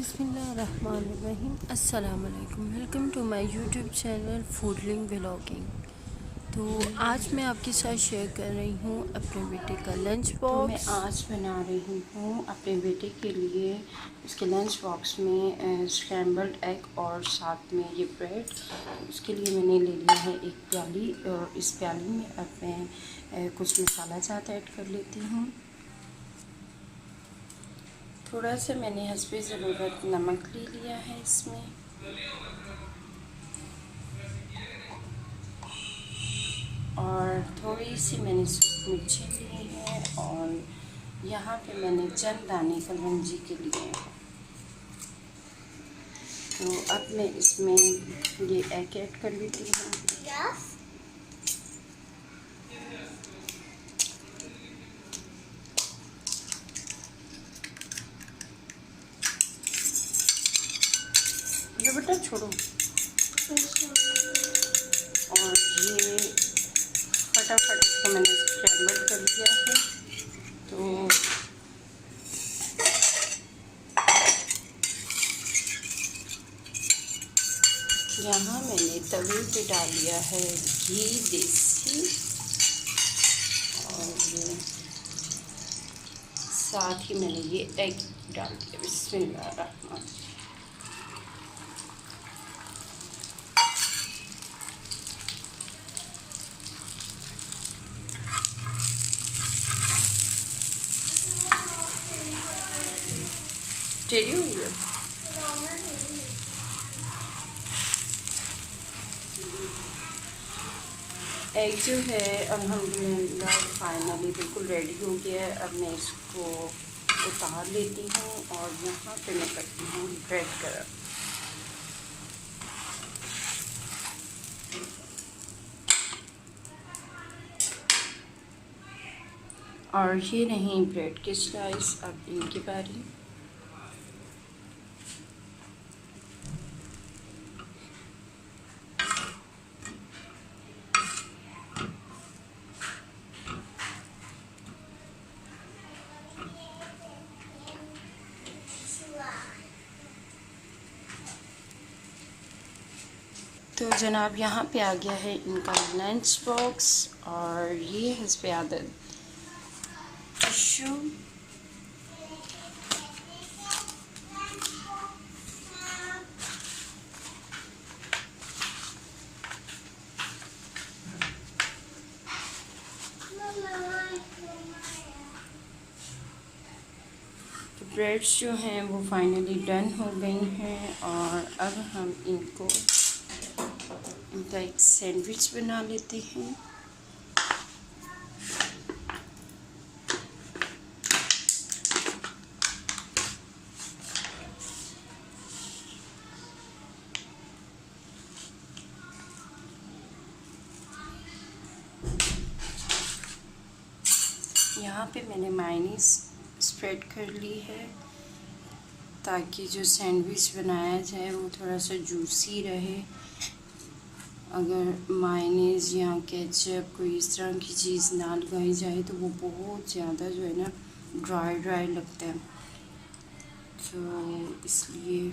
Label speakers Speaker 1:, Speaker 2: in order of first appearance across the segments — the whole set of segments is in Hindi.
Speaker 1: बिस्मिल्लाहिर्रहमानिर्रहीम। अस्सलाम वालेकुम। Welcome to my YouTube channel foodling vlogging. तो आज मैं आपके साथ शेयर कर रही हूँ अपने बेटे का लंच
Speaker 2: तो मैं
Speaker 1: बॉक्स।
Speaker 2: आज बना रही हूँ अपने बेटे के लिए उसके लंच बॉक्स में स्क्रैम्बल्ड एग और साथ में ये ब्रेड। उसके लिए मैंने ले लिया है एक प्याली, और इस प्याली में अब मैं कुछ मसाला जात ऐड कर लेती हूँ। थोड़ा सा मैंने हस्बे ज़रूरत नमक ले लिया है इसमें, और थोड़ी सी मैंने मिर्ची ली है, और यहाँ पे मैंने चंद दाने कलौंजी के लिए हैं। तो अब मैं इसमें ये एग ऐड कर लेती हूँ। बेटा छोड़ो। और ये फटाफट इसको मैंने स्क्रैम्बल कर लिया है। तो यहाँ मैंने तवे पे डाल लिया है घी देसी, और साथ ही मैंने ये एग डाल दिया। बिस्मिल्लाह। टेढ़ी हुई है। एग जो है अल्हम्दुलिल्लाह फाइनली बिल्कुल रेडी हो गया है। अब मैं इसको उतार लेती हूँ, और यहाँ पे मैं करती हूँ ब्रेड गर्म। और ये नहीं ब्रेड के स्लाइस, अब इनकी बारी। तो जनाब यहाँ पे आ गया है इनका लंच बॉक्स, और ये हस्बे आदत टिश्यू। तो ब्रेड्स जो हैं वो फाइनली डन हो गई हैं, और अब हम इनको इनका एक सैंडविच बना लेते हैं। यहाँ पे मैंने मायोनीज़ स्प्रेड कर ली है, ताकि जो सैंडविच बनाया जाए वो थोड़ा सा जूसी रहे। अगर मायोनीज़ या केचप कोई इस तरह की चीज़ ना लगाई जाए तो वो बहुत ज़्यादा जो है ना ड्राई ड्राई लगता है। तो इसलिए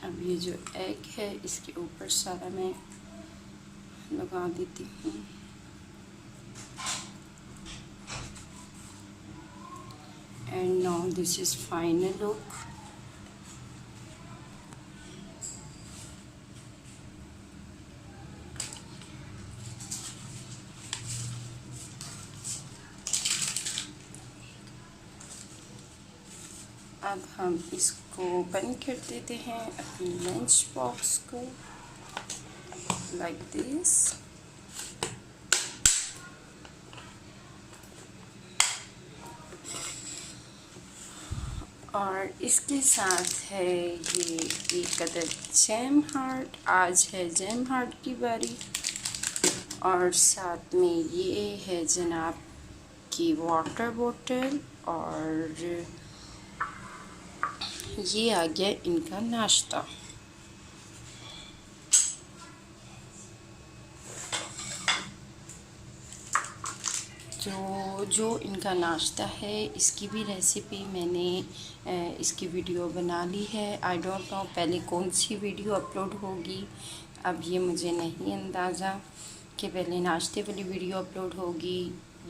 Speaker 2: अब ये जो एग है इसके ऊपर सारा मैं लगा देती हूँ। And now this is final look. अब हम इसको बंद कर देते हैं अपने लंच बॉक्स को, like this। और इसके साथ है ये एक अदद जैम हार्ट। आज है जैम हार्ट की बारी, और साथ में ये है जनाब की वाटर बोतल, और ये आ गया इनका नाश्ता। तो जो इनका नाश्ता है इसकी भी रेसिपी मैंने इसकी वीडियो बना ली है। आई डोंट नो पहले कौन सी वीडियो अपलोड होगी, अब ये मुझे नहीं अंदाज़ा कि पहले नाश्ते वाली वीडियो अपलोड होगी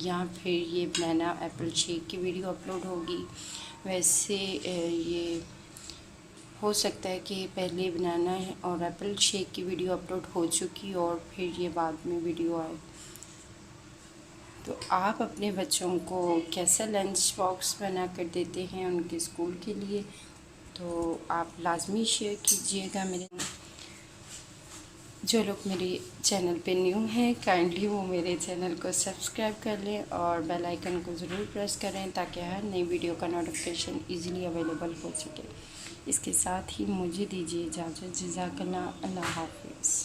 Speaker 2: या फिर ये बनाना एप्पल शेक की वीडियो अपलोड होगी। वैसे ये हो सकता है कि पहले बनाना और एप्पल शेक की वीडियो अपलोड हो चुकी और फिर ये बाद में वीडियो आए। तो आप अपने बच्चों को कैसा लंच बॉक्स बना कर देते हैं उनके स्कूल के लिए, तो आप लाजमी शेयर कीजिएगा। मेरे जो लोग मेरे चैनल पे न्यू हैं काइंडली वो मेरे चैनल को सब्सक्राइब कर लें और बेल आइकन को ज़रूर प्रेस करें ताकि हर नई वीडियो का नोटिफिकेशन इजीली अवेलेबल हो सके। इसके साथ ही मुझे दीजिए इजाज़त। जज़ाकल्लाह, अल्लाह हाफिज़।